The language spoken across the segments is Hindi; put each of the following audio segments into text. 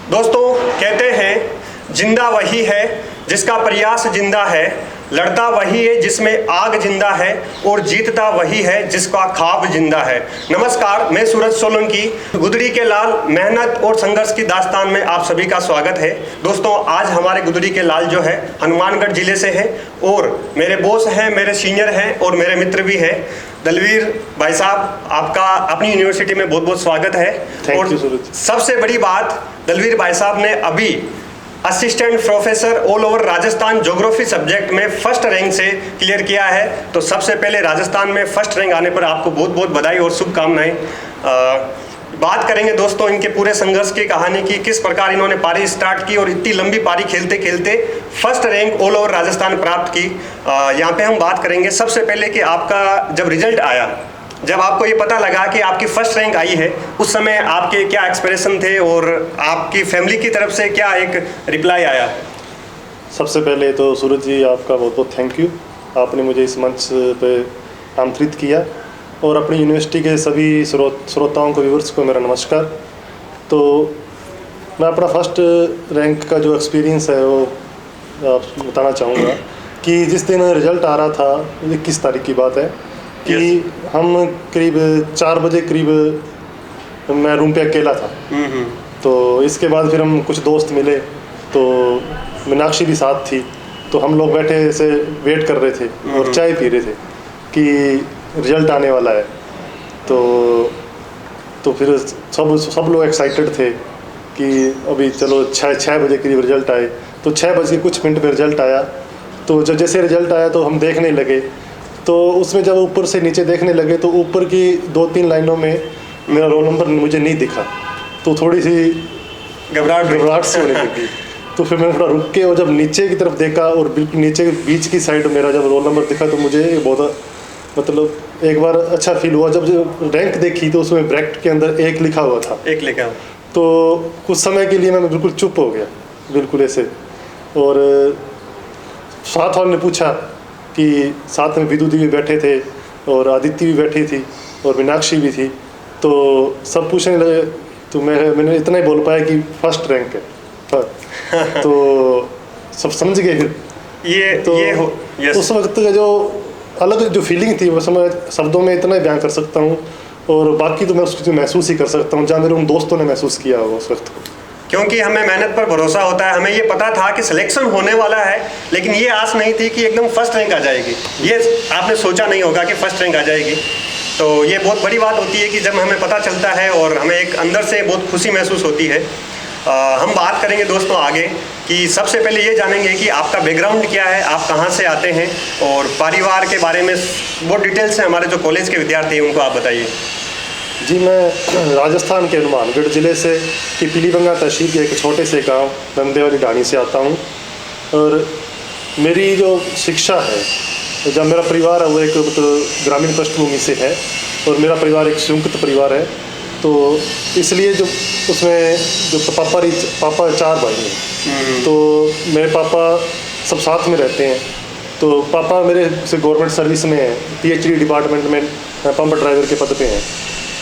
दोस्तों कहते हैं जिंदा वही है जिसका प्रयास जिंदा है, लड़ता वही है जिसमें आग जिंदा है और जीतता वही है जिसका ख्वाब जिंदा है। नमस्कार, मैं सूरज सोलंकी, गुदड़ी के लाल मेहनत और संघर्ष की दास्तान में आप सभी का स्वागत है। दोस्तों आज हमारे गुदड़ी के लाल जो है हनुमानगढ़ जिले से है और मेरे बॉस हैं, मेरे सीनियर हैं और मेरे मित्र भी हैं। दलवीर भाई साहब, आपका अपनी यूनिवर्सिटी में बहुत बहुत स्वागत है। और सबसे बड़ी बात, दलवीर भाई साहब ने अभी assistant professor all over Rajasthan geography subject में फर्स्ट रैंक से क्लियर किया है। तो सबसे पहले राजस्थान में फर्स्ट रैंक आने पर आपको बहुत बहुत बधाई और शुभकामनाएं। बात करेंगे दोस्तों इनके पूरे संघर्ष की कहानी की, किस प्रकार इन्होंने पारी स्टार्ट की और इतनी लंबी पारी खेलते खेलते first rank all over Rajasthan प्राप्त की। यहाँ पे हम बात करेंगे सबसे पहले कि आपका जब रिजल्ट आया, जब आपको ये पता लगा कि आपकी फर्स्ट रैंक आई है, उस समय आपके क्या एक्सप्रेशन थे और आपकी फैमिली की तरफ से क्या एक रिप्लाई आया? सबसे पहले तो सूरज जी आपका बहुत बहुत थैंक यू, आपने मुझे इस मंच पे आमंत्रित किया और अपनी यूनिवर्सिटी के सभी श्रोताओं को, व्यूअर्स को मेरा नमस्कार। तो मैं अपना फर्स्ट रैंक का जो एक्सपीरियंस है वो बताना चाहूँगा कि जिस दिन रिज़ल्ट आ रहा था, 21 तारीख की बात है कि हम करीब 4 बजे करीब मैं रूम पे अकेला था। तो इसके बाद फिर हम कुछ दोस्त मिले, तो मीनाक्षी भी साथ थी, तो हम लोग बैठे ऐसे वेट कर रहे थे और चाय पी रहे थे कि रिजल्ट आने वाला है। तो फिर सब लोग एक्साइटेड थे कि अभी चलो 6 बजे करीब रिजल्ट आए। तो 6 बजे कुछ मिनट पे रिजल्ट आया। तो जब जैसे रिजल्ट आया तो हम देखने लगे, तो उसमें जब ऊपर से नीचे देखने लगे तो ऊपर की 2-3 लाइनों में मेरा रोल नंबर मुझे नहीं दिखा। तो थोड़ी सी घबराहट सी होने लगी। तो फिर मैंने थोड़ा रुक के और जब नीचे की तरफ देखा और बिल्कुल नीचे बीच की साइड मेरा जब रोल नंबर दिखा तो मुझे बहुत मतलब एक बार अच्छा फील हुआ। जब रैंक देखी तो उसमें ब्रैकेट के अंदर 1 लिखा हुआ था। 1 लिखा। तो कुछ समय के लिए मैं बिल्कुल चुप हो गया, बिल्कुल ऐसे। और साथ वाले ने पूछा कि साथ में विदु दी भी बैठे थे और आदित्य भी बैठी थी और मीनाक्षी भी थी। तो सब पूछने लगे, तो मैंने इतना ही बोल पाया कि फर्स्ट रैंक है। तो सब समझ गए फिर उस वक्त का जो अलग जो फीलिंग थी वो मैं शब्दों में इतना ही बयान कर सकता हूँ और बाकी तो मैं उसको महसूस ही कर सकता हूँ जहाँ मेरे उन दोस्तों ने महसूस किया होगा उस वक्त। क्योंकि हमें मेहनत पर भरोसा होता है, हमें ये पता था कि सिलेक्शन होने वाला है, लेकिन ये आस नहीं थी कि एकदम फर्स्ट रैंक आ जाएगी। ये आपने सोचा नहीं होगा कि फर्स्ट रैंक आ जाएगी। तो ये बहुत बड़ी बात होती है कि जब हमें पता चलता है और हमें एक अंदर से बहुत खुशी महसूस होती है। हम बात करेंगे दोस्तों आगे कि सबसे पहले ये जानेंगे कि आपका बैकग्राउंड क्या है, आप कहाँ से आते हैं और परिवार के बारे में बहुत डिटेल से हमारे जो कॉलेज के विद्यार्थी हैं उनको आप बताइए। जी, मैं राजस्थान के हनुमानगढ़ ज़िले से की पीलीबंगा तहसील के एक छोटे से गांव नंदेवाली ढाणी से आता हूं। और मेरी जो शिक्षा है, जब मेरा परिवार है वो एक ग्रामीण पृष्ठभूमि से है और मेरा परिवार एक संयुक्त परिवार है। तो इसलिए जो उसमें जो पापा 4 भाई हैं, तो मेरे पापा सब साथ में रहते हैं। तो पापा मेरे से गवर्नमेंट सर्विस में हैं, PhD डिपार्टमेंट में पंप ड्राइवर के पद पे हैं,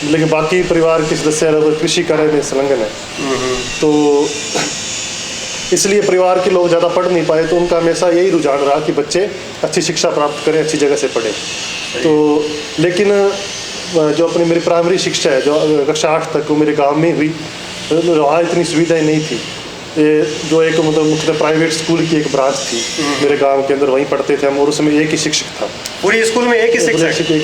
लेकिन बाकी परिवार के सदस्य कृषि कार्य में संलग्न है। तो इसलिए परिवार के लोग ज़्यादा पढ़ नहीं पाए, तो उनका हमेशा यही रुझान रहा कि बच्चे अच्छी शिक्षा प्राप्त करें, अच्छी जगह से पढ़ें। तो लेकिन जो अपनी मेरी प्राइमरी शिक्षा है जो कक्षा 8 तक वो मेरे गांव में हुई। वहाँ इतनी सुविधाएं नहीं थी। जो एक मतलब मुख्यतः प्राइवेट स्कूल की एक ब्रांच थी मेरे गांव के अंदर, वहीं पढ़ते थे हम और उसमें एक ही शिक्षक था। पूरी स्कूल में एक ही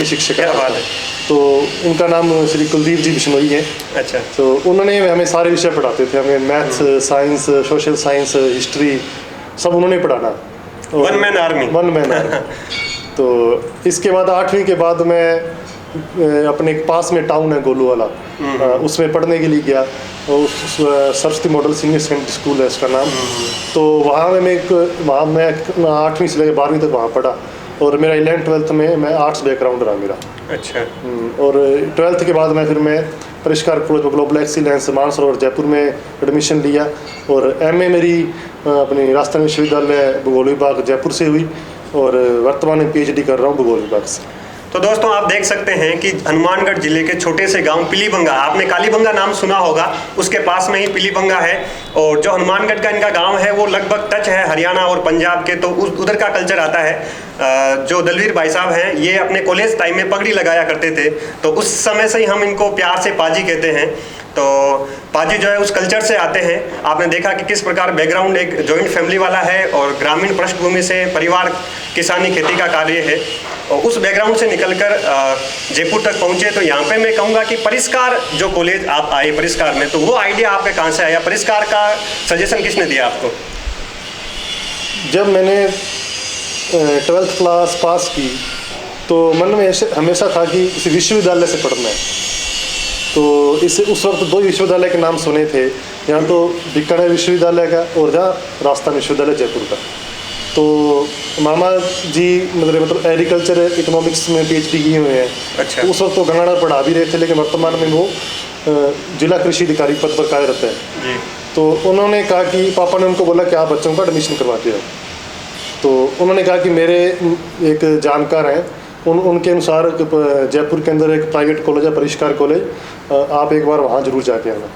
शिक्षक क्या बात है। तो उनका नाम श्री कुलदीप जी बिश्नोई है। अच्छा। तो उन्होंने हमें सारे विषय पढ़ाते थे, हमें maths, science, social science, history सब उन्होंने पढ़ाना। One man army. तो इसके बाद 8वीं के बाद मैं अपने पास में टाउन है गोलू वाला, उसमें पढ़ने के लिए गया। Saraswati model senior secondary school है उसका नाम। तो वहाँ मैं 8वीं से लेकर 12वीं तक वहाँ पढ़ा और मेरा 11th-12th में मैं आर्ट्स बैकग्राउंड रहा मेरा। अच्छा। और 12th के बाद मैं परिष्कार college of global excellence Mansarovar Jaipur में एडमिशन लिया और MA मेरी अपनी राजस्थान विश्वविद्यालय भूगोल विभाग जयपुर से हुई और वर्तमान में PhD कर रहा हूँ भूगोल विभाग से। तो दोस्तों आप देख सकते हैं कि हनुमानगढ़ जिले के छोटे से गांव पीलीबंगा, आपने कालीबंगा नाम सुना होगा, उसके पास में ही पीलीबंगा है। और जो हनुमानगढ़ का इनका गांव है वो लगभग टच है हरियाणा और पंजाब के, तो उधर का कल्चर आता है। जो दलवीर भाई साहब हैं ये अपने कॉलेज टाइम में पगड़ी लगाया करते थे, तो उस समय से ही हम इनको प्यार से पाजी कहते हैं। तो पाजी जो है उस कल्चर से आते हैं। आपने देखा कि किस प्रकार बैकग्राउंड एक जॉइंट फैमिली वाला है और ग्रामीण पृष्ठभूमि से परिवार किसानी खेती का कार्य है, और उस बैकग्राउंड से निकलकर जयपुर तक पहुंचे। तो यहाँ पे मैं कहूँगा कि परिष्कार जो कॉलेज आप आए परिष्कार में, तो वो आइडिया आपके कहाँ से आया, परिष्कार का सजेशन किसने दिया आपको? जब मैंने 12th क्लास पास की तो मन में हमेशा था कि किसी विश्वविद्यालय से पढ़ना है। तो उस वक्त 2 विश्वविद्यालय के नाम सुने थे, यहाँ तो बीकानेर विश्वविद्यालय का और जहाँ राजस्थान विश्वविद्यालय जयपुर का। तो मामा जी मतलब एग्रीकल्चर इकोनॉमिक्स में PhD किए हुए हैं। अच्छा। उस वक्त तो गंगाना पढ़ा भी रहे थे, लेकिन वर्तमान में वो जिला कृषि अधिकारी पद पर कार्यरत है जी। तो उन्होंने कहा कि पापा ने उनको बोला कि आप बच्चों का एडमिशन करवाते हो। तो उन्होंने कहा कि मेरे एक जानकार हैं, उनके अनुसार जयपुर के अंदर एक प्राइवेट कॉलेज है परिष्कार कॉलेज, आप एक बार वहाँ जरूर जाके आना।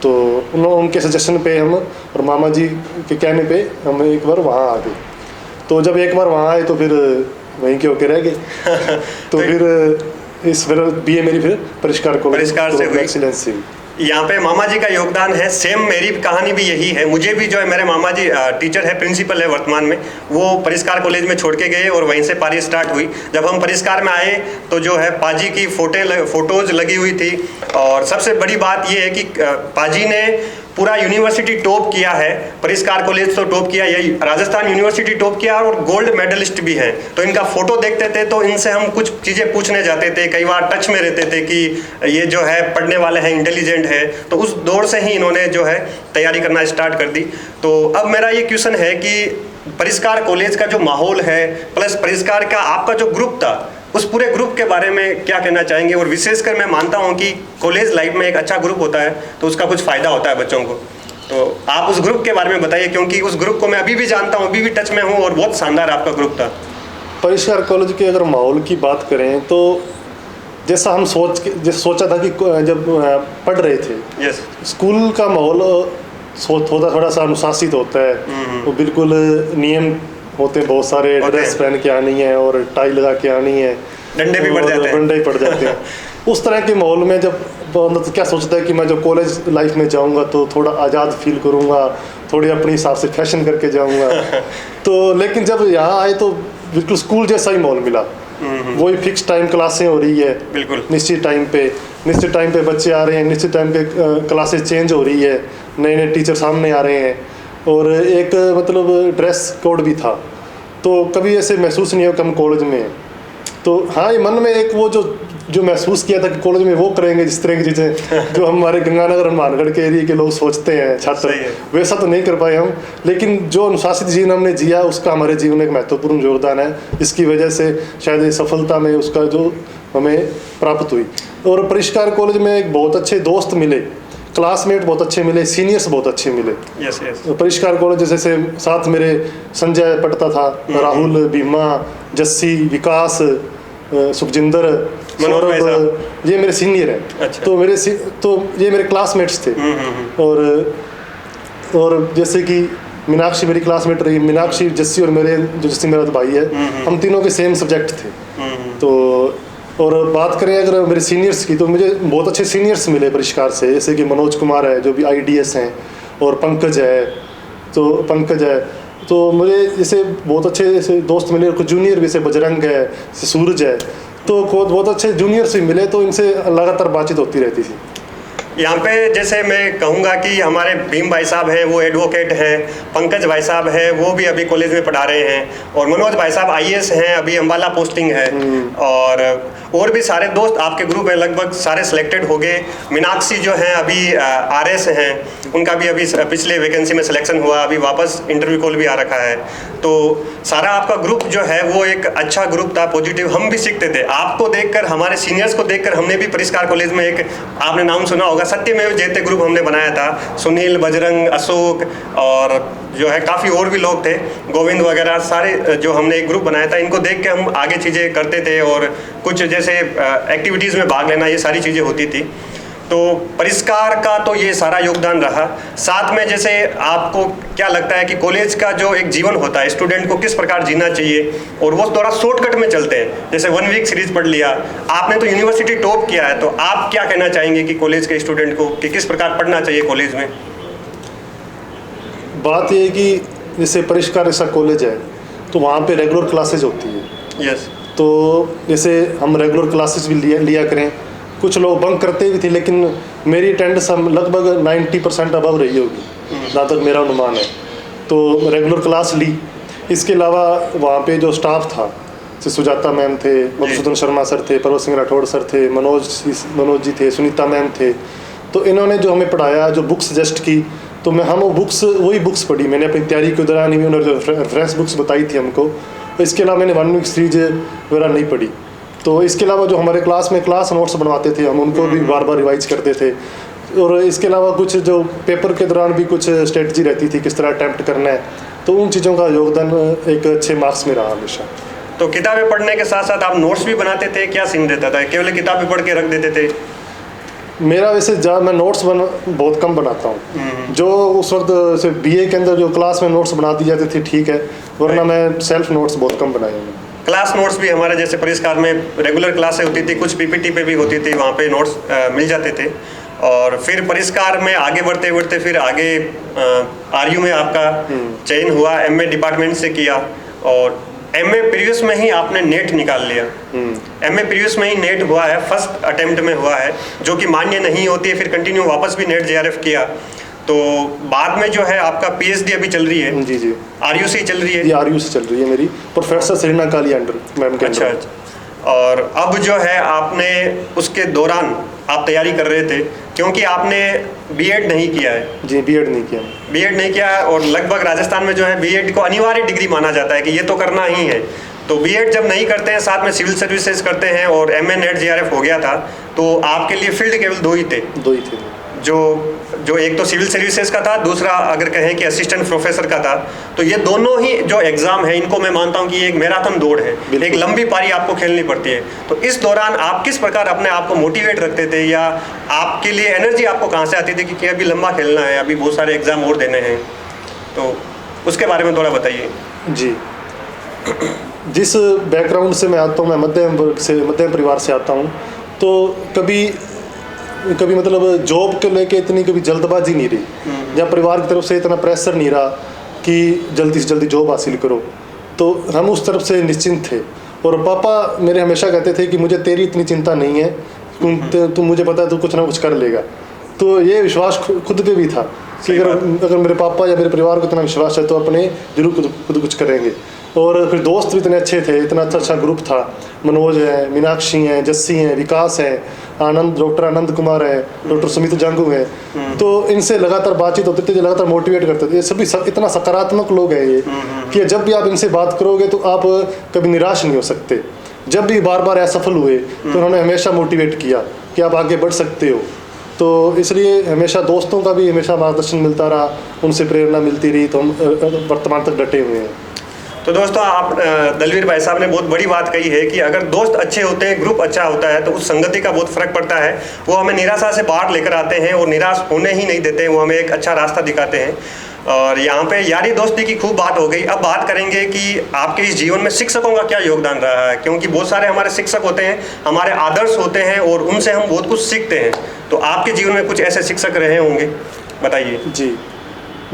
तो उनके सजेशन पे हम और मामा जी के कहने पे हम एक बार वहाँ आ गए। तो जब एक बार वहाँ आए तो फिर वहीं के होके रह गए। तो फिर BA मेरी फिर परिष्कार से हुई। एक्सीलेंस से। यहाँ पे मामा जी का योगदान है, सेम मेरी कहानी भी यही है। मुझे भी जो है मेरे मामा जी टीचर है, प्रिंसिपल है वर्तमान में, वो परिष्कार कॉलेज में छोड़ के गए और वहीं से पारी स्टार्ट हुई। जब हम परिष्कार में आए तो जो है पाजी की फोटोज लगी हुई थी, और सबसे बड़ी बात ये है कि पाजी ने पूरा यूनिवर्सिटी टॉप किया है। परिष्कार कॉलेज तो टॉप किया, यही राजस्थान यूनिवर्सिटी टॉप किया और गोल्ड मेडलिस्ट भी हैं। तो इनका फोटो देखते थे तो इनसे हम कुछ चीज़ें पूछने जाते थे, कई बार टच में रहते थे कि ये जो है पढ़ने वाले हैं, इंटेलिजेंट है। तो उस दौर से ही इन्होंने जो है तैयारी करना स्टार्ट कर दी। तो अब मेरा ये क्वेश्चन है कि परिष्कार कॉलेज का जो माहौल है प्लस परिष्कार का आपका जो ग्रुप था, उस पूरे ग्रुप के बारे में क्या कहना चाहेंगे? और विशेषकर मैं मानता हूं कि कॉलेज लाइफ में एक अच्छा ग्रुप होता है तो उसका कुछ फ़ायदा होता है बच्चों को। तो आप उस ग्रुप के बारे में बताइए, क्योंकि उस ग्रुप को मैं अभी भी जानता हूं, अभी भी टच में हूं, और बहुत शानदार आपका ग्रुप था। परिष्कार कॉलेज के अगर माहौल की बात करें तो जैसा हम सोचा था कि जब पढ़ रहे थे, यस, स्कूल का माहौल थोड़ा सा अनुशासित होता है। वो बिल्कुल नियम होते हैं, बहुत सारे ड्रेस पहन के आनी है और टाई लगा के आनी है, डंडे भी पड़ जाते हैं। डंडे पड़ जाते हैं। उस तरह के माहौल में जब तो क्या सोचता है कि मैं जब कॉलेज लाइफ में जाऊंगा तो थोड़ा आज़ाद फील करूंगा, थोड़ी अपने हिसाब से फैशन करके जाऊंगा। तो लेकिन जब यहाँ आए तो बिल्कुल स्कूल जैसा ही माहौल मिला। वही फिक्स टाइम क्लासें हो रही है, बिल्कुल निश्चित टाइम पे बच्चे आ रहे हैं, निश्चित टाइम पे क्लासेस चेंज हो रही है, नए नए टीचर सामने आ रहे हैं, और एक मतलब ड्रेस कोड भी था। तो कभी ऐसे महसूस नहीं हो कि हम कॉलेज में हैं। तो हाँ, ये मन में एक वो जो महसूस किया था कि कॉलेज में वो करेंगे जिस तरह की चीज़ें जो हमारे गंगानगर हनुमानगढ़ के एरिया के लोग सोचते हैं छात्र, वैसा तो नहीं कर पाए हम। लेकिन जो अनुशासित जीवन हमने जिया उसका हमारे जीवन में एक महत्वपूर्ण योगदान है, जिसकी वजह से शायद ये सफलता में उसका जो हमें प्राप्त हुई। और परिष्कार कॉलेज में एक बहुत अच्छे दोस्त मिले, क्लासमेट बहुत अच्छे मिले, सीनियर्स बहुत अच्छे मिले। Yes yes. परिष्कार कॉलेज जैसे साथ मेरे संजय पढ़ता था, राहुल, भीमा, जस्सी, विकास, सुखजिंदर, सौरभ, ये मेरे सीनियर हैं। अच्छा। तो ये मेरे क्लासमेट्स थे। और जैसे कि मीनाक्षी मेरी क्लासमेट रही, मीनाक्षी, जस्सी और मेरे जो जस्सी मेरा भाई है, हम तीनों के सेम सब्जेक्ट थे। तो और बात करें अगर मेरे सीनियर्स की, तो मुझे बहुत अच्छे सीनियर्स मिले परिष्कार से, जैसे कि मनोज कुमार है जो भी IDS हैं, और पंकज है। तो मुझे जैसे बहुत अच्छे ऐसे दोस्त मिले, कुछ जूनियर भी, जैसे बजरंग है, जैसे सूरज है। तो बहुत अच्छे जूनियर्स भी मिले, तो इनसे लगातार बातचीत होती रहती थी। यहाँ पे जैसे मैं कहूँगा कि हमारे भीम भाई साहब हैं वो एडवोकेट हैं, पंकज भाई साहब हैं वो भी अभी कॉलेज में पढ़ा रहे हैं, और मनोज भाई साहब IAS हैं, अभी अम्बाला पोस्टिंग है, और भी सारे दोस्त आपके ग्रुप है, लगभग सारे सिलेक्टेड हो गए। मीनाक्षी जो हैं अभी RS हैं, उनका भी अभी पिछले वैकेंसी में सिलेक्शन हुआ, अभी वापस इंटरव्यू कॉल भी आ रखा है। तो सारा आपका ग्रुप जो है वो एक अच्छा ग्रुप था, पॉजिटिव। हम भी सीखते थे आपको देखकर, हमारे सीनियर्स को देखकर। हमने भी परिष्कार कॉलेज में एक, आपने नाम सुना होगा, सत्यमेव जयते ग्रुप हमने बनाया था। सुनील, बजरंग, अशोक और जो है काफ़ी और भी लोग थे, गोविंद वगैरह सारे जो हमने एक ग्रुप बनाया था, इनको देख के हम आगे चीज़ें करते थे और कुछ जैसे एक्टिविटीज़ में भाग लेना, ये सारी चीज़ें होती थी। तो परिष्कार का तो ये सारा योगदान रहा। साथ में जैसे आपको क्या लगता है कि कॉलेज का जो एक जीवन होता है, स्टूडेंट को किस प्रकार जीना चाहिए, और वो थोड़ा शॉर्टकट में चलते हैं, जैसे 1 वीक सीरीज पढ़ लिया, आपने तो यूनिवर्सिटी टॉप किया है, तो आप क्या कहना चाहेंगे कि कॉलेज के स्टूडेंट को कि किस प्रकार पढ़ना चाहिए कॉलेज में? बात ये है कि जैसे परिष्कार ऐसा कॉलेज है तो वहाँ पे रेगुलर क्लासेज होती है। यस। तो जैसे हम रेगुलर क्लासेस भी लिया करें। कुछ लोग बंक करते भी थे, लेकिन मेरी अटेंडेंस हम लगभग 90% अबव रही होगी, जहाँ तक मेरा अनुमान है। तो रेगुलर क्लास ली। इसके अलावा वहाँ पे जो स्टाफ था, जैसे सुजाता मैम थे, मधुसूदन शर्मा सर थे, पर्वत सिंह राठौड़ सर थे, मनोज जी थे, सुनीता मैम थे। तो इन्होंने जो हमें पढ़ाया, जो बुक्स सजेस्ट की, तो हम वो वही बुक्स पढ़ी। मैंने अपनी तैयारी के दौरान ही उन्होंने जो रेफरेंस बुक्स बताई थी हमको। इसके अलावा मैंने 1 वीक सीरीज वगैरह नहीं पढ़ी। तो इसके अलावा जो हमारे क्लास में क्लास नोट्स बनवाते थे, हम उनको भी बार बार रिवाइज करते थे। और इसके अलावा कुछ जो पेपर के दौरान भी कुछ स्ट्रेटजी रहती थी, किस तरह अटैम्प्ट करना है, तो उन चीज़ों का योगदान एक अच्छे मार्क्स में रहा हमेशा। तो किताबें पढ़ने के साथ साथ आप नोट्स भी बनाते थे? क्या सीन रहता था, केवल किताबें पढ़ के रख देते थे? मेरा वैसे मैं नोट्स बहुत कम बनाता हूँ। जो उस वक्त से बीए के अंदर जो क्लास में नोट्स बना दी जाती थी, ठीक है, वरना मैं सेल्फ नोट्स बहुत कम बनाए हूँ। क्लास नोट्स भी हमारे जैसे परिष्कार में रेगुलर क्लासें होती थी, कुछ पीपीटी पे भी होती थी, वहाँ पे नोट्स मिल जाते थे। और फिर परिष्कार में आगे बढ़ते बढ़ते फिर आगे आरयू में आपका चयन हुआ, एमए डिपार्टमेंट से किया, और एमए प्रीवियस में ही आपने नेट निकाल लिया। एमए प्रीवियस में ही नेट हुआ है, फर्स्ट अटेम्प्ट में हुआ है, जो कि मान्य नहीं होती है। फिर कंटिन्यू वापस भी नेट जेआरएफ किया। तो बाद में जो है आपका पीएचडी अभी चल रही है। जी जी, आरयू से चल रही है? ये आरयू से चल रही है मेरी, प्रोफेसर सेरिना काली अंडर मैम के अंडर। अच्छा। और अब जो है आपने उसके दौरान आप तैयारी कर रहे थे, क्योंकि आपने बीएड नहीं किया है। जी, बीएड नहीं किया। बीएड नहीं किया है, और लगभग राजस्थान में जो है बीएड को अनिवार्य डिग्री माना जाता है कि ये तो करना ही है। तो बीएड जब नहीं करते हैं, साथ में सिविल सर्विसेज करते हैं, और एमए नेट जेआरएफ हो गया था, तो आपके लिए फील्ड केवल दो ही थे। जो एक तो सिविल सर्विसेज का था, दूसरा अगर कहें कि असिस्टेंट प्रोफेसर का था। तो ये दोनों ही जो एग्जाम है, इनको मैं मानता हूँ कि ये एक मैराथन दौड़ है, एक लंबी पारी आपको खेलनी पड़ती है। तो इस दौरान आप किस प्रकार अपने आप को मोटिवेट रखते थे, या आपके लिए एनर्जी आपको कहाँ से आती थी कि अभी लंबा खेलना है, अभी बहुत सारे एग्जाम और देने हैं? तो उसके बारे में थोड़ा बताइए। जी, जिस बैकग्राउंड से मैं आता हूँ, मैं मध्यम परिवार से आता हूँ, तो कभी मतलब जॉब को लेके इतनी कभी जल्दबाजी नहीं रही, या परिवार की तरफ से इतना प्रेशर नहीं रहा कि जल्दी से जल्दी जॉब हासिल करो। तो हम उस तरफ से निश्चिंत थे। और पापा मेरे हमेशा कहते थे कि मुझे तेरी इतनी चिंता नहीं है, तुम मुझे पता है तू कुछ ना कुछ कर लेगा। तो ये विश्वास खुद पे भी था कि अगर मेरे पापा या मेरे परिवार को इतना विश्वास है, तो अपने जरूर खुद कुछ करेंगे। और फिर दोस्त भी इतने अच्छे थे, इतना अच्छा ग्रुप था। मनोज है, मीनाक्षी हैं, जस्सी हैं, विकास है, डॉक्टर आनंद कुमार है, डॉक्टर सुमित जांगू है। तो इनसे लगातार बातचीत होती थी, लगातार मोटिवेट करते थे। ये सभी इतना सकारात्मक लोग हैं ये, कि जब भी आप इनसे बात करोगे तो आप कभी निराश नहीं हो सकते। जब भी बार बार असफल हुए तो उन्होंने हमेशा मोटिवेट किया कि आप आगे बढ़ सकते हो। तो इसलिए हमेशा दोस्तों का भी हमेशा मार्गदर्शन मिलता रहा, उनसे प्रेरणा मिलती रही, तो हम वर्तमान तक डटे हुए हैं। तो दोस्तों, आप दलवीर भाई साहब ने बहुत बड़ी बात कही है कि अगर दोस्त अच्छे होते हैं, ग्रुप अच्छा होता है, तो उस संगति का बहुत फर्क पड़ता है। वो हमें निराशा से बाहर लेकर आते हैं और निराश होने ही नहीं देते हैं, वो हमें एक अच्छा रास्ता दिखाते हैं। और यहाँ पे यारी दोस्ती की खूब बात हो गई। अब बात करेंगे कि आपके इस जीवन में शिक्षकों का क्या योगदान रहा है, क्योंकि बहुत सारे हमारे शिक्षक होते हैं, हमारे आदर्श होते हैं, और उनसे हम बहुत कुछ सीखते हैं। तो आपके जीवन में कुछ ऐसे शिक्षक रहे होंगे, बताइए। जी,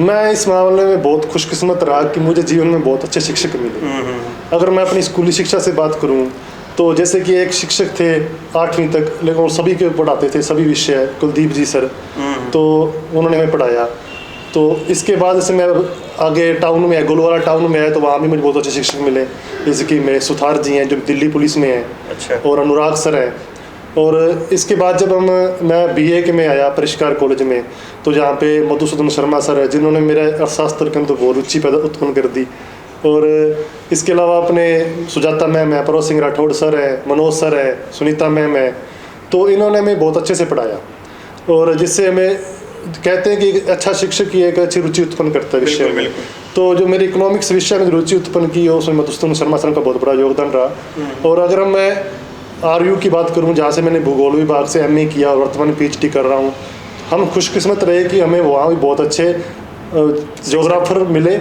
मैं इस मामले में बहुत खुशकिस्मत रहा कि मुझे जीवन में बहुत अच्छे शिक्षक मिले। अगर मैं अपनी स्कूली शिक्षा से बात करूं, तो जैसे कि एक शिक्षक थे 8वीं तक, लेकिन वो सभी के पढ़ाते थे, सभी विषय, कुलदीप जी सर। तो उन्होंने हमें पढ़ाया। तो इसके बाद जैसे मैं आगे टाउन में, गोलवारा टाउन में है, तो वहाँ भी मुझे बहुत अच्छे शिक्षक मिले। जैसे कि मैं सुथार जी हैं, जो दिल्ली पुलिस में हैं। अच्छा। और अनुराग सर हैं। और इसके बाद जब मैं बीए के में आया परिष्कार कॉलेज में, तो जहाँ पे मधुसूदन शर्मा सर है, जिन्होंने मेरे अर्थशास्त्र के अंदर बहुत रुचि उत्पन्न कर दी। और इसके अलावा अपने सुजाता मैम है, पर्वत सिंह राठौड़ सर है, मनोज सर है, सुनीता मैम है। तो इन्होंने हमें बहुत अच्छे से पढ़ाया, और जिससे हमें कहते हैं कि एक अच्छा शिक्षक ही एक अच्छी रुचि उत्पन्न करता है विषय में। बिल्कुल। तो जो मेरी इकोनॉमिक्स विषय में रुचि उत्पन्न की है उसमें मधुसूदन शर्मा सर का बहुत बड़ा योगदान रहा। और अगर मैं RU की बात करूं जहाँ से मैंने भूगोल विभाग से MA किया और वर्तमान PhD कर रहा हूं, हम खुशकिस्मत रहे कि हमें वहाँ भी बहुत अच्छे जोग्राफर मिले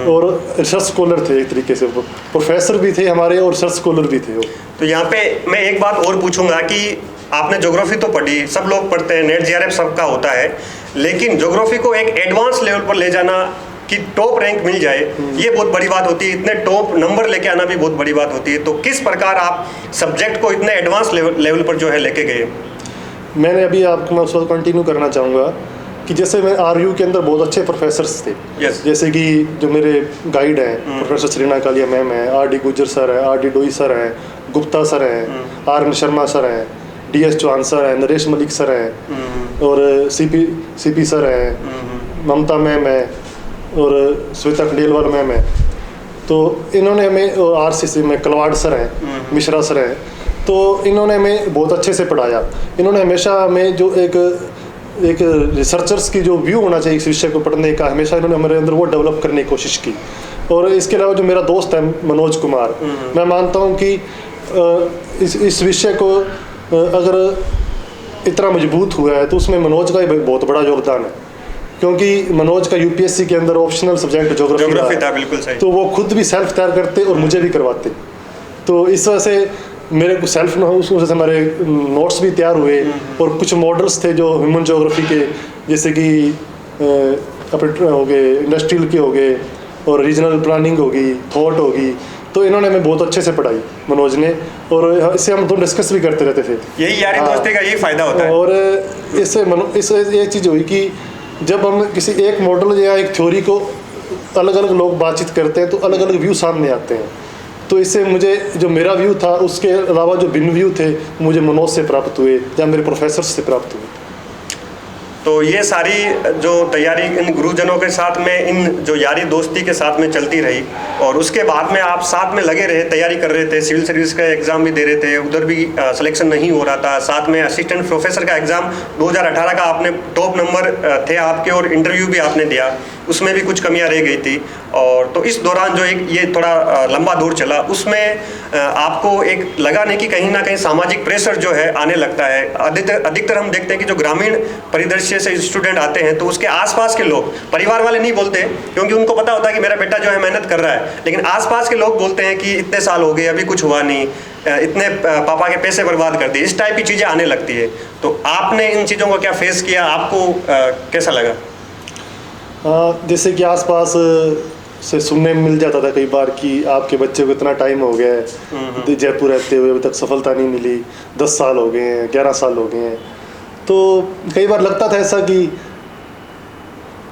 और रिसर्च स्कॉलर थे। एक तरीके से प्रोफेसर भी थे हमारे और रिसर्च स्कॉलर भी थे वो। तो यहाँ पे मैं एक बात और पूछूंगा कि आपने ज्योग्राफी तो पढ़ी, सब लोग पढ़ते हैं, नेट JRF सबका होता है, लेकिन ज्योग्राफी को एक एडवांस लेवल पर ले जाना कि टॉप रैंक मिल जाए, ये बहुत बड़ी बात होती है। इतने टॉप नंबर लेके आना भी बहुत बड़ी बात होती है। तो किस प्रकार आप सब्जेक्ट को इतने एडवांस लेवल पर जो है लेके गए? मैंने अभी आपको मैं उस वक्त कंटिन्यू करना चाहूँगा कि जैसे मैं RU के अंदर बहुत अच्छे प्रोफेसर्स थे। जैसे कि जो मेरे गाइड हैं प्रोफेसर श्रीना कालिया मैम है, RD गुज्जर सर है, RD डोई सर हैं, गुप्ता सर हैं, RN शर्मा सर हैं, DS चौहान सर हैं, नरेश मलिक सर हैं और CP सर हैं, ममता मैम है और श्वेता खंडेलवाल मैम है। तो इन्होंने हमें RCC में कलवाड़ सर हैं, मिश्रा सर हैं, तो इन्होंने हमें बहुत अच्छे से पढ़ाया। इन्होंने हमेशा हमें जो एक रिसर्चर्स की जो व्यू होना चाहिए इस विषय को पढ़ने का, हमेशा इन्होंने हमारे अंदर वो डेवलप करने की कोशिश की। और इसके अलावा जो मेरा दोस्त है मनोज कुमार, मैं मानता हूँ कि इस विषय को अगर इतना मजबूत हुआ है तो उसमें मनोज का ही बहुत बड़ा योगदान है, क्योंकि मनोज का UPSC के अंदर ऑप्शनल सब्जेक्ट ज्योग्राफी था। बिल्कुल सही। तो वो खुद भी सेल्फ तैयार करते और मुझे भी करवाते। तो इस वजह से मेरे को सेल्फ उस वजह से हमारे नोट्स भी तैयार हुए और कुछ मॉडल्स थे जो ह्यूमन ज्योग्राफी के, जैसे कि अपने हो गए, इंडस्ट्रियल के हो गए और रीजनल प्लानिंग होगी, थॉट होगी। तो इन्होंने हमें बहुत अच्छे से पढ़ाई मनोज ने, और इससे हम दोनों डिस्कस भी करते रहते थे। यही यारी दोस्ती का यही फायदा होता है। और इससे एक चीज़ हुई कि जब हम किसी एक मॉडल या एक थ्योरी को अलग अलग लोग बातचीत करते हैं तो अलग अलग व्यू सामने आते हैं। तो इससे मुझे जो मेरा व्यू था उसके अलावा जो भिन्न व्यू थे मुझे मनोज से प्राप्त हुए या मेरे प्रोफेसर से प्राप्त हुए। तो ये सारी जो तैयारी इन गुरुजनों के साथ में, इन जो यारी दोस्ती के साथ में चलती रही, और उसके बाद में आप साथ में लगे रहे, तैयारी कर रहे थे, सिविल सर्विस का एग्ज़ाम भी दे रहे थे, उधर भी सिलेक्शन नहीं हो रहा था, साथ में असिस्टेंट प्रोफेसर का एग्ज़ाम 2018 का आपने टॉप नंबर थे आपके, और इंटरव्यू भी आपने दिया, उसमें भी कुछ कमियां रह गई थी। और तो इस दौरान जो एक ये थोड़ा लंबा दौर चला, उसमें आपको एक लगा नहीं कि कहीं ना कहीं सामाजिक प्रेशर जो है आने लगता है? अधिकतर हम देखते हैं कि जो ग्रामीण परिदृश्य से स्टूडेंट आते हैं तो उसके आसपास के लोग, परिवार वाले नहीं बोलते क्योंकि उनको पता होता है कि मेरा बेटा जो है मेहनत कर रहा है, लेकिन आसपास के लोग बोलते हैं कि इतने साल हो गए अभी कुछ हुआ नहीं, इतने पापा के पैसे बर्बाद कर दिए, इस टाइप की चीज़ें आने लगती है। तो आपने इन चीज़ों को क्या फेस किया, आपको कैसा लगा? जैसे कि आसपास से सुनने में मिल जाता था कई बार कि आपके बच्चे को इतना टाइम हो गया है जयपुर रहते हुए अभी तक सफलता नहीं मिली, 10 साल हो गए हैं, 11 साल हो गए हैं। तो कई बार लगता था ऐसा कि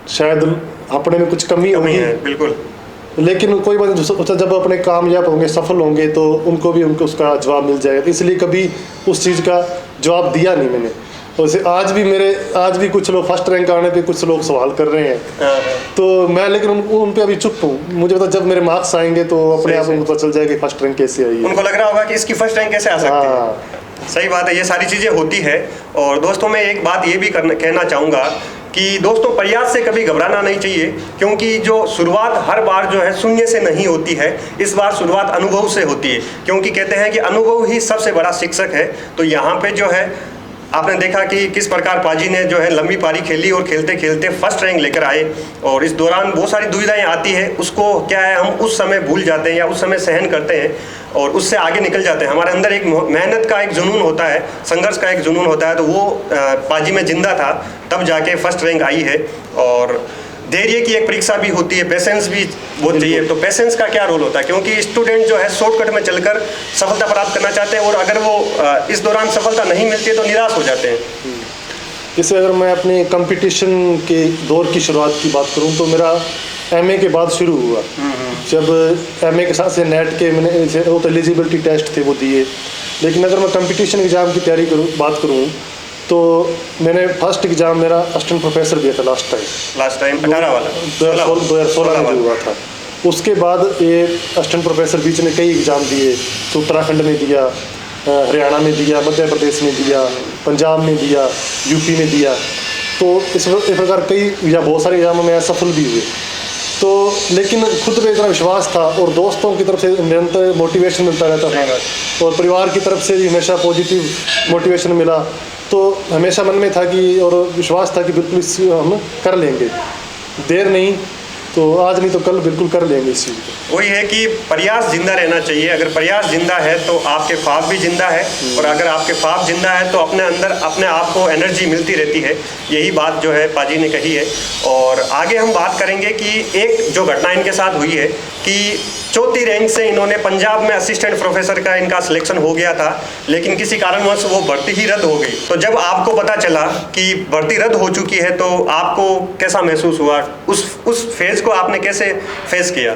शायद अपने में कुछ कमी होगी। बिल्कुल। लेकिन कोई बात नहीं, जब अपने कामयाब होंगे, सफल होंगे तो उनको उसका जवाब मिल जाएगा। इसलिए कभी उस चीज़ का जवाब दिया नहीं मैंने। वैसे आज भी कुछ लोग फर्स्ट रैंक आने पे कुछ लोग सवाल कर रहे हैं, तो मैं लेकिन उन पे अभी चुप हूँ। मुझे पता जब मेरे मार्क्स आएंगे तो अपने आप उनको पता चल जाएगा कि फर्स्ट रैंक कैसे आई है। उनको लग रहा होगा कि इसकी फर्स्ट रैंक कैसे आ सकती है। सही बात है, ये सारी चीज़ें होती है। और दोस्तों मैं एक बात ये भी कहना चाहूँगा कि दोस्तों प्रयास से कभी घबराना नहीं चाहिए, क्योंकि जो शुरुआत हर बार जो है शून्य से नहीं होती है, इस बार शुरुआत अनुभव से होती है, क्योंकि कहते हैं कि अनुभव ही सबसे बड़ा शिक्षक है। तो यहाँ पे जो है आपने देखा कि किस प्रकार पाजी ने जो है लंबी पारी खेली और खेलते खेलते फर्स्ट रैंक लेकर आए। और इस दौरान बहुत सारी दुविधाएं आती है, उसको क्या है हम उस समय भूल जाते हैं या उस समय सहन करते हैं और उससे आगे निकल जाते हैं। हमारे अंदर एक मेहनत का एक जुनून होता है, संघर्ष का एक जुनून होता है, तो वो पाजी में जिंदा था, तब जाके फर्स्ट रैंक आई है। और धैर्य की एक परीक्षा भी होती है, पेशेंस भी बहुत चाहिए। तो पेशेंस का क्या रोल होता है, क्योंकि स्टूडेंट जो है शॉर्टकट में चलकर सफलता प्राप्त करना चाहते हैं और अगर वो इस दौरान सफलता नहीं मिलती है तो निराश हो जाते हैं। जैसे अगर मैं अपने कंपटीशन के दौर की शुरुआत की बात करूं तो मेरा MA के बाद शुरू हुआ। जब MA के साथ से नेट के मैंने वो तो एलिजिबिलिटी टेस्ट थे वो दिए, लेकिन अगर मैं कंपटीशन एग्ज़ाम की तैयारी बात करूँ तो मैंने फर्स्ट एग्ज़ाम मेरा असिस्टेंट प्रोफेसर दिया था लास्ट टाइम 18 वाला 2016 में जो हुआ था। उसके बाद ये असिस्टेंट प्रोफेसर बीच में कई एग्ज़ाम दिए, तो उत्तराखंड में दिया, हरियाणा में दिया, मध्य प्रदेश में दिया, पंजाब में दिया, UP में दिया। तो इस प्रकार कई या बहुत सारे एग्जामों में असफल भी हुए। तो लेकिन खुद पे इतना विश्वास था और दोस्तों की तरफ से निरंतर मोटिवेशन मिलता रहता था और परिवार की तरफ से भी हमेशा पॉजिटिव मोटिवेशन मिला। तो हमेशा मन में था कि और विश्वास था कि बिल्कुल इस हम कर लेंगे, देर नहीं तो आज नहीं तो कल बिल्कुल कर लेंगे इस चीज़ को। वही है कि प्रयास जिंदा रहना चाहिए। अगर प्रयास जिंदा है तो आपके ख्वाब भी जिंदा है, और अगर आपके ख्वाब जिंदा है तो अपने अंदर अपने आप को एनर्जी मिलती रहती है। यही बात जो है पाजी ने कही है। और आगे हम बात करेंगे कि एक जो घटना इनके साथ हुई है कि चौथी रैंक से इन्होंने पंजाब में असिस्टेंट प्रोफेसर का इनका सिलेक्शन हो गया था, लेकिन किसी कारणवश वो भर्ती ही रद्द हो गई। तो जब आपको पता चला कि भर्ती रद्द हो चुकी है तो आपको कैसा महसूस हुआ? उस फेज को आपने कैसे फेस किया?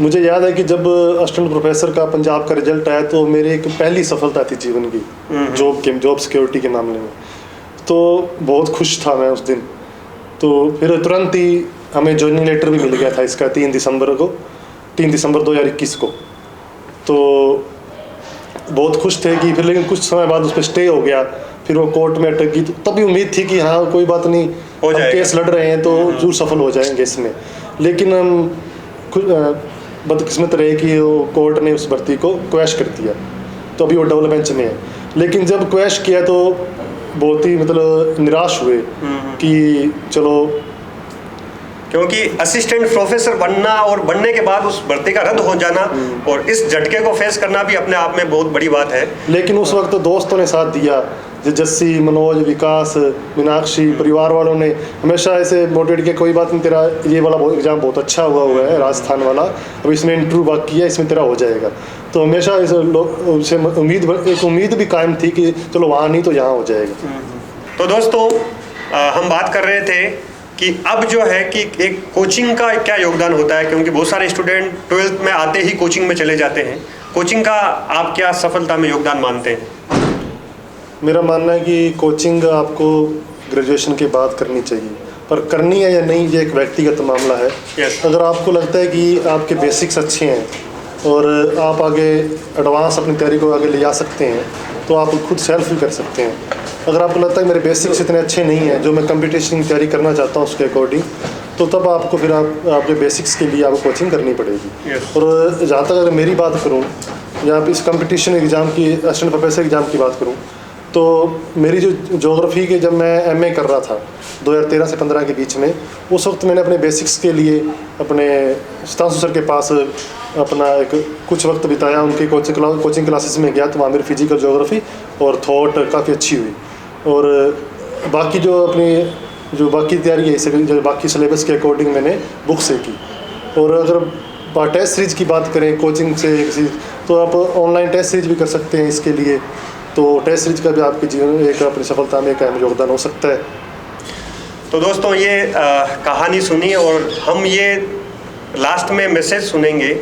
मुझे याद है कि जब असिस्टेंट प्रोफेसर का पंजाब का रिजल्ट आया तो मेरी एक पहली सफलता थी जीवन की, जॉब सिक्योरिटी के मामले में। तो बहुत खुश था मैं उस दिन। तो फिर तुरंत ही हमें ज्वाइनिंग लेटर भी मिल गया था इसका 3 दिसंबर 2021 को। तो बहुत खुश थे कि फिर, लेकिन कुछ समय बाद उस पर स्टे हो गया, फिर वो कोर्ट में अटक गई। तो तभी उम्मीद थी कि हाँ कोई बात नहीं, हम केस लड़ रहे हैं तो जरूर सफल हो जाएंगे इसमें। लेकिन हम बदकिस्मत रहे कि वो कोर्ट ने उस भर्ती को क्वैश कर दिया, तो अभी वो डबल बेंच में है। लेकिन जब क्वैश किया तो बहुत ही मतलब निराश हुए कि चलो, क्योंकि असिस्टेंट प्रोफेसर बनना और बनने के बाद उस भर्ती का रद्द हो जाना और इस झटके को फेस करना भी अपने आप में बहुत बड़ी बात है। लेकिन उस वक्त तो दोस्तों ने साथ दिया, जस्सी, मनोज, विकास, मीनाक्षी, परिवार वालों ने हमेशा ऐसे मोटिवेट किया, कोई बात नहीं, तेरा ये वाला एग्जाम बहुत अच्छा हुआ है राजस्थान वाला, अब इसमें इंटरव्यू बाकी है, इसमें तेरा हो जाएगा। तो हमेशा इस उनसे उम्मीद भी कायम थी कि चलो वहाँ नहीं तो यहाँ हो जाएगा। तो दोस्तों हम बात कर रहे थे कि अब जो है कि एक कोचिंग का क्या योगदान होता है, क्योंकि बहुत सारे स्टूडेंट 12th में आते ही कोचिंग में चले जाते हैं। कोचिंग का आप क्या सफलता में योगदान मानते हैं? मेरा मानना है कि कोचिंग आपको ग्रेजुएशन के बाद करनी चाहिए, पर करनी है या नहीं ये एक व्यक्तिगत मामला है। अगर आपको लगता है कि आपके बेसिक्स अच्छे हैं और आप आगे एडवांस अपनी तैयारी को आगे ले जा सकते हैं तो आप खुद सेल्फ भी कर सकते हैं। अगर आपको लगता है मेरे बेसिक्स इतने अच्छे नहीं हैं जो मैं कंपटीशन की तैयारी करना चाहता हूँ उसके अकॉर्डिंग, तो तब आपको फिर आपके बेसिक्स के लिए आपको कोचिंग करनी पड़ेगी। और जहाँ तक अगर मेरी बात करूँ या इस कंपटीशन एग्ज़ाम की, असिस्टेंट प्रोफेसर एग्ज़ाम की बात करूँ, तो मेरी जो ज्योग्राफी के जब मैं एमए कर रहा था 2013 से 15 के बीच में, उस वक्त मैंने अपने बेसिक्स के लिए अपने सुधांशु सर के पास अपना कुछ वक्त बिताया। उनकी कोचिंग क्लासेस में गया तो वहाँ मेरी फिजिकल ज्योग्राफी और थॉट काफ़ी अच्छी हुई। और बाकी जो बाकी तैयारी है, जो बाकी सिलेबस के अकॉर्डिंग मैंने बुक से की। और अगर टेस्ट सीरीज की बात करें कोचिंग से किसी, तो आप ऑनलाइन टेस्ट सीरीज भी कर सकते हैं इसके लिए। तो टेस्ट सीरीज का भी आपके जीवन में एक अपनी सफलता में एक अहम योगदान हो सकता है। तो दोस्तों ये कहानी सुनी और हम ये लास्ट में मैसेज सुनेंगे